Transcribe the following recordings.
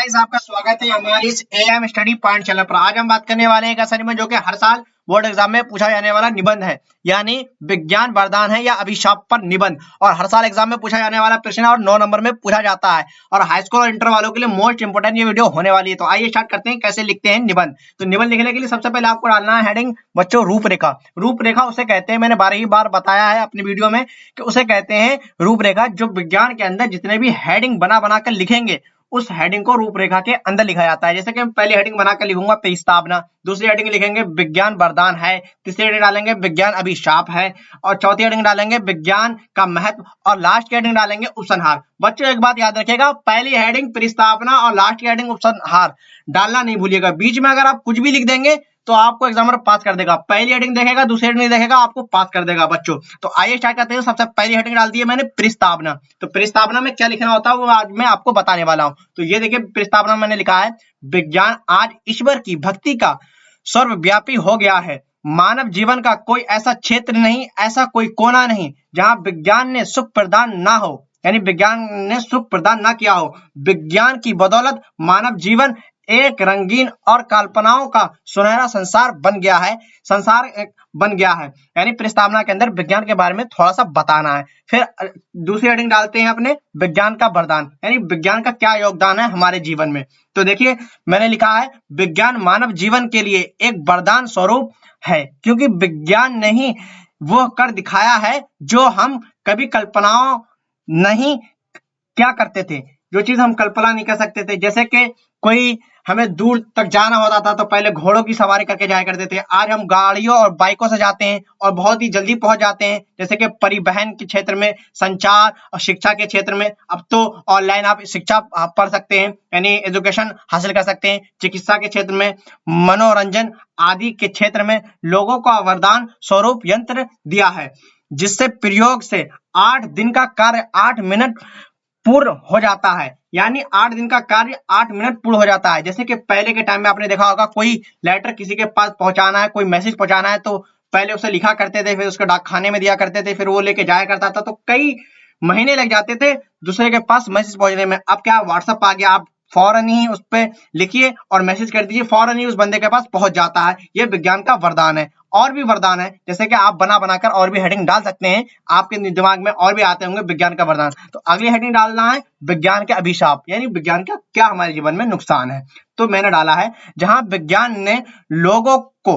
Guys, आपका स्वागत है हमारी इस एएम स्टडी पॉइंट चैनल पर। आज हम बात करने वाले हैं एक ऐसा निबंध जो कि हर साल बोर्ड एग्जाम में पूछा जाने वाला निबंध है, यानी विज्ञान वरदान है या अभिशाप पर निबंध। और हर साल एग्जाम में पूछा जाने वाला प्रश्न और 9 नंबर में पूछा जाता है और हाई स्कूल और इंटर वालों के लिए मोस्ट इंपोर्टेंट ये वीडियो होने वाली है। तो आइए स्टार्ट करते हैं कैसे लिखते हैं निबंध। तो निबंध लिखने के लिए सबसे पहले आपको डालना है हेडिंग बच्चों रूपरेखा। रूपरेखा उसे कहते हैं, मैंने 12 बार बताया है अपनी वीडियो में कि उसे कहते हैं रूपरेखा। जो विज्ञान के अंदर जितने भी हेडिंग बना कर लिखेंगे उस हेडिंग को रूपरेखा के अंदर लिखा जाता है। जैसे कि हम पहली हेडिंग बनाकर लिखूंगा प्रस्तावना, दूसरी हेडिंग लिखेंगे विज्ञान वरदान है, तीसरी हेडिंग डालेंगे विज्ञान अभिशाप है और चौथी हेडिंग डालेंगे विज्ञान का महत्व और लास्ट की हेडिंग डालेंगे उपसंहार। बच्चों एक बात याद रखिएगा, पहली हेडिंग प्रस्तावना और लास्ट की हेडिंग उपसंहार डालना नहीं भूलिएगा। बीच में अगर आप कुछ भी लिख देंगे तो आपको एग्जामिनर पास कर देगा। पहली हेडिंग देखेगा, दूसरी हेडिंग देखेगा, आपको पास कर देगा बच्चों। तो आइए स्टार्ट करते हैं। सबसे पहली हेडिंग डाल दी है मैंने प्रस्तावना। तो प्रस्तावना में क्या लिखना होता है वो आज मैं आपको बताने वाला हूं। तो ये देखिए प्रस्तावना मैंने लिखा है विज्ञान आज ईश्वर की भक्ति का सर्वव्यापी हो गया है। मानव जीवन का कोई ऐसा क्षेत्र नहीं, ऐसा कोई कोना नहीं जहां विज्ञान ने सुख प्रदान ना हो, यानी विज्ञान ने सुख प्रदान ना किया हो। विज्ञान की बदौलत मानव जीवन एक रंगीन और कल्पनाओं का सुनहरा संसार बन गया है। यानी प्रस्तावना के अंदर विज्ञान के बारे में थोड़ा सा बताना है। फिर दूसरी हेडिंग डालते हैं अपने विज्ञान का वरदान, यानी विज्ञान का क्या योगदान है हमारे जीवन में। तो देखिए मैंने लिखा है विज्ञान मानव जीवन के लिए एक वरदान स्वरूप है, क्योंकि विज्ञान ने ही वो कर दिखाया है जो हम कभी कल्पनाओं नहीं क्या करते थे, जो चीज हम कल्पना नहीं कर सकते थे। जैसे कि कोई हमें दूर तक जाना होता था तो पहले घोड़ों की सवारी करके जाया करते थे। आज हम गाड़ियों और बाइकों से जाते हैं और बहुत ही जल्दी पहुंच जाते हैं। जैसे कि परिवहन के क्षेत्र में, संचार और शिक्षा के क्षेत्र में अब तो ऑनलाइन आप शिक्षा पढ़ सकते हैं, यानी एजुकेशन हासिल कर सकते हैं। चिकित्सा के क्षेत्र में, मनोरंजन आदि के क्षेत्र में लोगों को वरदान स्वरूप यंत्र दिया है, जिससे प्रयोग से 8 दिन का कार्य 8 मिनट पूर्ण हो जाता है। यानी 8 दिन का कार्य 8 मिनट पूर्ण हो जाता है। जैसे कि पहले के टाइम में आपने देखा होगा कोई लेटर किसी के पास पहुंचाना है, कोई मैसेज पहुंचाना है तो पहले उसे लिखा करते थे, फिर उसको डाकखाने में दिया करते थे, फिर वो लेके जाया करता था, तो कई महीने लग जाते थे दूसरे के पास मैसेज पहुंचने में। अब क्या व्हाट्सएप आ गया, आप फौरन ही उस पर लिखिए और मैसेज कर दीजिए, फौरन ही उस बंदे के पास पहुंच जाता है। ये विज्ञान का वरदान है। और भी वरदान है, जैसे कि आप बनाकर और भी हेडिंग डाल सकते हैं, आपके दिमाग में और भी आते होंगे विज्ञान का वरदान। तो अगली हेडिंग डालना है विज्ञान के अभिशाप, यानी विज्ञान का क्या हमारे जीवन में नुकसान है। तो मैंने डाला है जहां विज्ञान ने लोगों को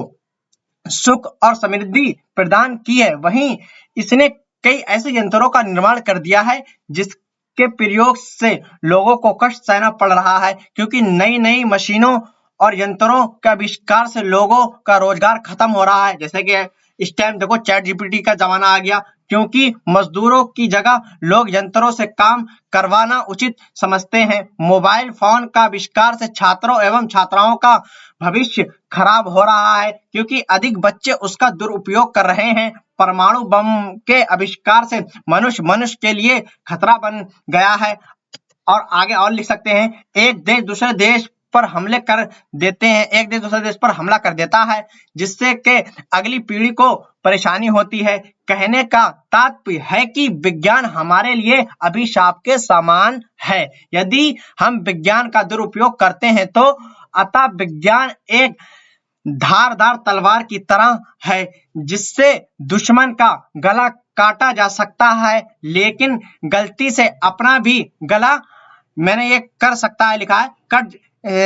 सुख और समृद्धि प्रदान की है, वहीं इसने कई ऐसे यंत्रों का निर्माण कर दिया है जिसके प्रयोग से लोगों को कष्ट सहना पड़ रहा है, क्योंकि नई नई मशीनों और यंत्रों के आविष्कार से लोगों का रोजगार खत्म हो रहा है। जैसे कि इस टाइम देखो चैट जीपीटी का जमाना आ गया, क्योंकि मजदूरों की जगह लोग यंत्रों से काम करवाना उचित समझते हैं। मोबाइल फोन का आविष्कार से छात्रों एवं छात्राओं का भविष्य खराब हो रहा है, क्योंकि अधिक बच्चे उसका दुरुपयोग कर रहे हैं। परमाणु बम के आविष्कार से मनुष्य के लिए खतरा बन गया है। और आगे और लिख सकते हैं, एक देश दूसरे देश पर हमले कर देते हैं, एक देश दूसरे देश पर हमला कर देता है, जिससे कि अगली पीढ़ी को परेशानी होती है। कहने का तात्पर्य है कि विज्ञान हमारे लिए अभिशाप के समान है। यदि हम विज्ञान का दुरुपयोग करते हैं तो अतः विज्ञान एक धारदार तलवार की तरह है, जिससे दुश्मन का गला काटा जा सकता है, लेकिन गलती से अपना भी गला, मैंने ये कर सकता है लिखा है, कट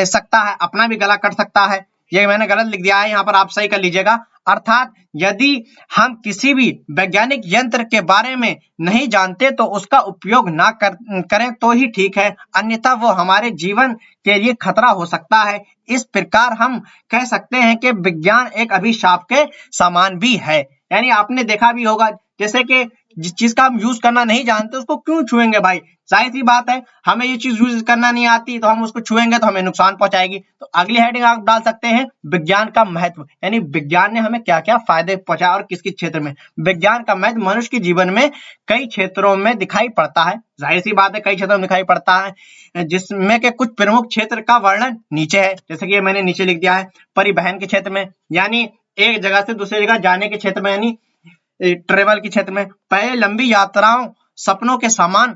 सकता है, अपना भी गला कट सकता है। ये मैंने गलत लिख दिया है, यहाँ पर आप सही कर लीजिएगा। अर्थात यदि हम किसी भी वैज्ञानिक यंत्र के बारे में नहीं जानते तो उसका उपयोग ना करें तो ही ठीक है, अन्यथा वो हमारे जीवन के लिए खतरा हो सकता है। इस प्रकार हम कह सकते हैं कि विज्ञान एक अभिशाप के समान भी है। यानी आपने देखा भी होगा, जैसे कि जिस चीज का हम यूज करना नहीं जानते उसको क्यों छुएंगे भाई, जाहिर सी बात है हमें ये चीज यूज करना नहीं आती तो हम उसको छुएंगे तो हमें नुकसान पहुंचाएगी। तो अगली हेडिंग आप डाल सकते हैं विज्ञान का महत्व, यानी विज्ञान ने हमें क्या क्या फायदे पहुंचाए और किस किस क्षेत्र में। विज्ञान का महत्व मनुष्य के जीवन में कई क्षेत्रों में दिखाई पड़ता है, जाहिर सी बात है कई क्षेत्रों में दिखाई पड़ता है, जिसमें के कुछ प्रमुख क्षेत्र का वर्णन नीचे है। जैसे कि मैंने नीचे लिख दिया है परिवहन के क्षेत्र में, यानी एक जगह से दूसरी जगह जाने के क्षेत्र में, यानी ट्रेवल के क्षेत्र में। पहले लंबी यात्राओं सपनों के समान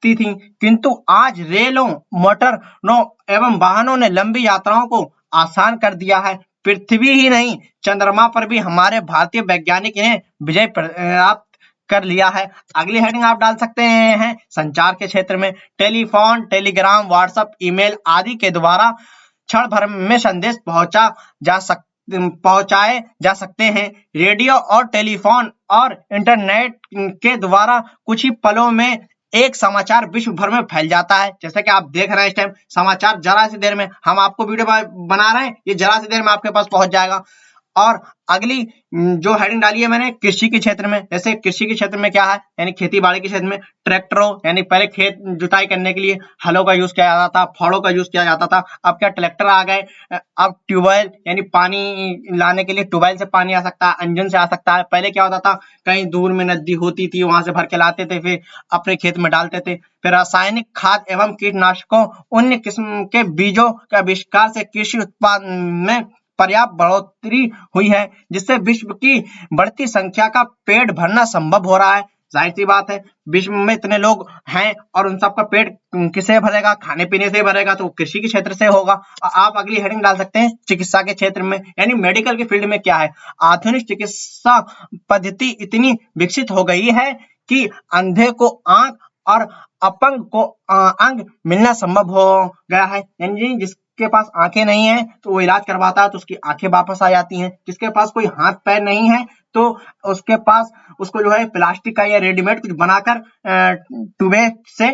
लगती थी, किंतु आज रेलों, मोटरों एवं वाहनों ने लंबी यात्राओं को आसान कर दिया है। पृथ्वी ही नहीं, चंद्रमा पर भी हमारे भारतीय वैज्ञानिक ने विजय प्राप्त कर लिया है। अगली हेडिंग आप डाल सकते हैं संचार के क्षेत्र में टेलीफोन, टेलीग्राम, व्हाट्सएप, ईमेल आदि के द्वारा क्षण भर में संदेश पहुंचाए जा सकते हैं। रेडियो और टेलीफोन और इंटरनेट के द्वारा कुछ ही पलों में एक समाचार विश्व भर में फैल जाता है। जैसे कि आप देख रहे हैं इस टाइम समाचार जरा सी देर में, हम आपको वीडियो बना रहे हैं, ये जरा सी देर में आपके पास पहुंच जाएगा। और अगली जो हेडिंग डाली है मैंने कृषि के क्षेत्र में, जैसे कृषि के क्षेत्र में क्या है, यानी खेती बाड़ी के क्षेत्र में ट्रैक्टरों, यानी पहले खेत जुताई करने के लिए हलों का यूज किया जाता था, फावड़ों का यूज किया जाता था। अब क्या ट्रैक्टर आ गए, अब ट्यूबवेल यानी पानी लाने के लिए ट्यूबवेल से पानी आ सकता है, इंजन से आ सकता है। पहले क्या होता था, कहीं दूर में नदी होती थी, वहां से भर के लाते थे, फिर अपने खेत में डालते थे। फिर रासायनिक खाद एवं कीटनाशकों, अन्य किस्म के बीजों के आविष्कार से कृषि उत्पादन में पर्याप्त बढ़ोतरी हुई है, जिससे विश्व की बढ़ती संख्या का पेट भरना संभव हो रहा है। जाहिर सी बात है, विश्व में इतने लोग हैं और उन सबका पेट किससे भरेगा, खाने पीने से भरेगा, तो कृषि के क्षेत्र से होगा। आप अगली हेडिंग डाल सकते हैं चिकित्सा के क्षेत्र में, यानी मेडिकल के फील्ड में क्या है, आधुनिक चिकित्सा पद्धति इतनी विकसित हो गई है कि अंधे को आंख और अपंग को अंग मिलना संभव हो गया है। यानी जिसके पास आंखें नहीं है तो वो इलाज करवाता है तो उसकी आंखें वापस आ जाती हैं, जिसके पास कोई हाथ पैर नहीं है तो उसके पास उसको जो है प्लास्टिक का या रेडीमेड कुछ बनाकर टूबे से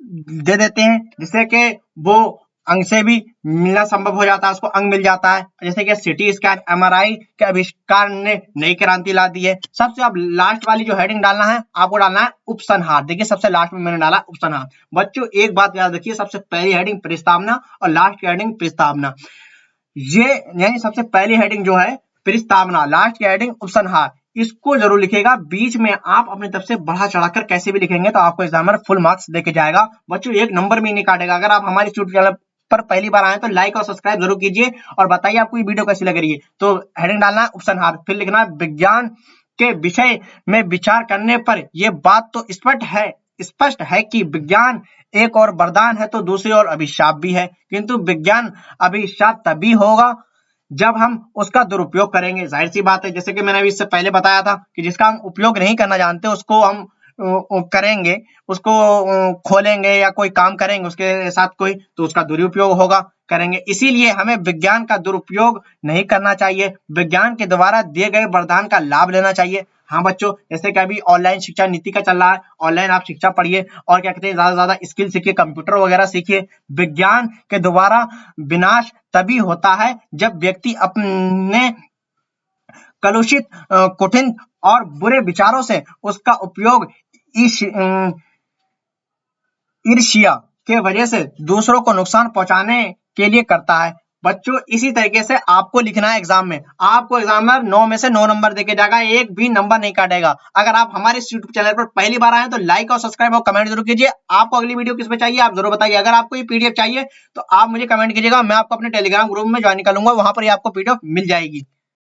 दे देते हैं, जिससे कि वो अंग से भी मिलना संभव हो जाता है, उसको अंग मिल जाता है। जैसे कि सिटी स्कैन, एमआरआई के आविष्कार ने नई क्रांति ला दी है। सबसे अब लास्ट वाली जो हेडिंग डालना है, आपको डालना है उपसंहार। देखिए सबसे लास्ट में मैंने डाला उपसंहार। बच्चों एक बात याद रखिए, सबसे पहली हेडिंग प्रस्तावना और लास्ट की हेडिंग प्रस्तावना। ये यानी सबसे पहली हेडिंग जो है प्रस्तावना, लास्ट की हेडिंग उपसंहार, इसको जरूर लिखेगा। बीच में आप अपनी तरफ से बढ़ा चढ़ाकर कैसे भी लिखेंगे तो आपको एग्जामिनर फुल मार्क्स देके जाएगा। बच्चों एक नंबर भी नहीं काटेगा। अगर आप हमारे यूट्यूब चैनल पर पहली बार आए तो लाइक और सब्सक्राइब जरूर कीजिए और बताइए आपको ये वीडियो कैसी लग रही है। तो हेडिंग डालना है उपसंहार, फिर लिखना है विज्ञान के विषय में विचार करने पर यह बात तो स्पष्ट है कि विज्ञान एक और वरदान है तो दूसरी ओर अभिशाप भी है, किंतु विज्ञान अभिशाप तभी होगा जब हम उसका दुरुपयोग करेंगे। जाहिर सी बात है, जैसे कि मैंने अभी इससे पहले बताया था कि जिसका हम उपयोग नहीं करना जानते उसको हम करेंगे, उसको खोलेंगे या कोई काम करेंगे उसके साथ कोई, तो उसका दुरुपयोग होगा, करेंगे। इसीलिए हमें विज्ञान का दुरुपयोग नहीं करना चाहिए, विज्ञान के द्वारा दिए गए वरदान का लाभ लेना चाहिए। हाँ बच्चों, जैसे कि अभी ऑनलाइन शिक्षा नीति का चल रहा है, ऑनलाइन आप शिक्षा पढ़िए और क्या कहते हैं ज्यादा से ज्यादा स्किल सीखिए, कंप्यूटर वगैरह सीखिए। विज्ञान के द्वारा विनाश तभी होता है जब व्यक्ति अपने कलुषित, कठिन और बुरे विचारों से उसका उपयोग ईर्ष्या के वजह से दूसरों को नुकसान पहुंचाने के लिए करता है। बच्चों इसी तरीके से आपको लिखना है एग्जाम में, आपको एग्जाम में 9 में से 9 नंबर देके जाएगा, एक भी नंबर नहीं काटेगा। अगर आप हमारे यूट्यूब चैनल पर पहली बार आए तो लाइक और सब्सक्राइब और कमेंट जरूर कीजिए। आपको अगली वीडियो किस पे चाहिए आप जरूर बताइए। अगर आपको ये पीडीएफ चाहिए तो आप मुझे कमेंट कीजिएगा, मैं आपको अपने टेलीग्राम ग्रुप में ज्वाइन कर लूंगा, वहां पर ही आपको पीडीएफ मिल जाएगी।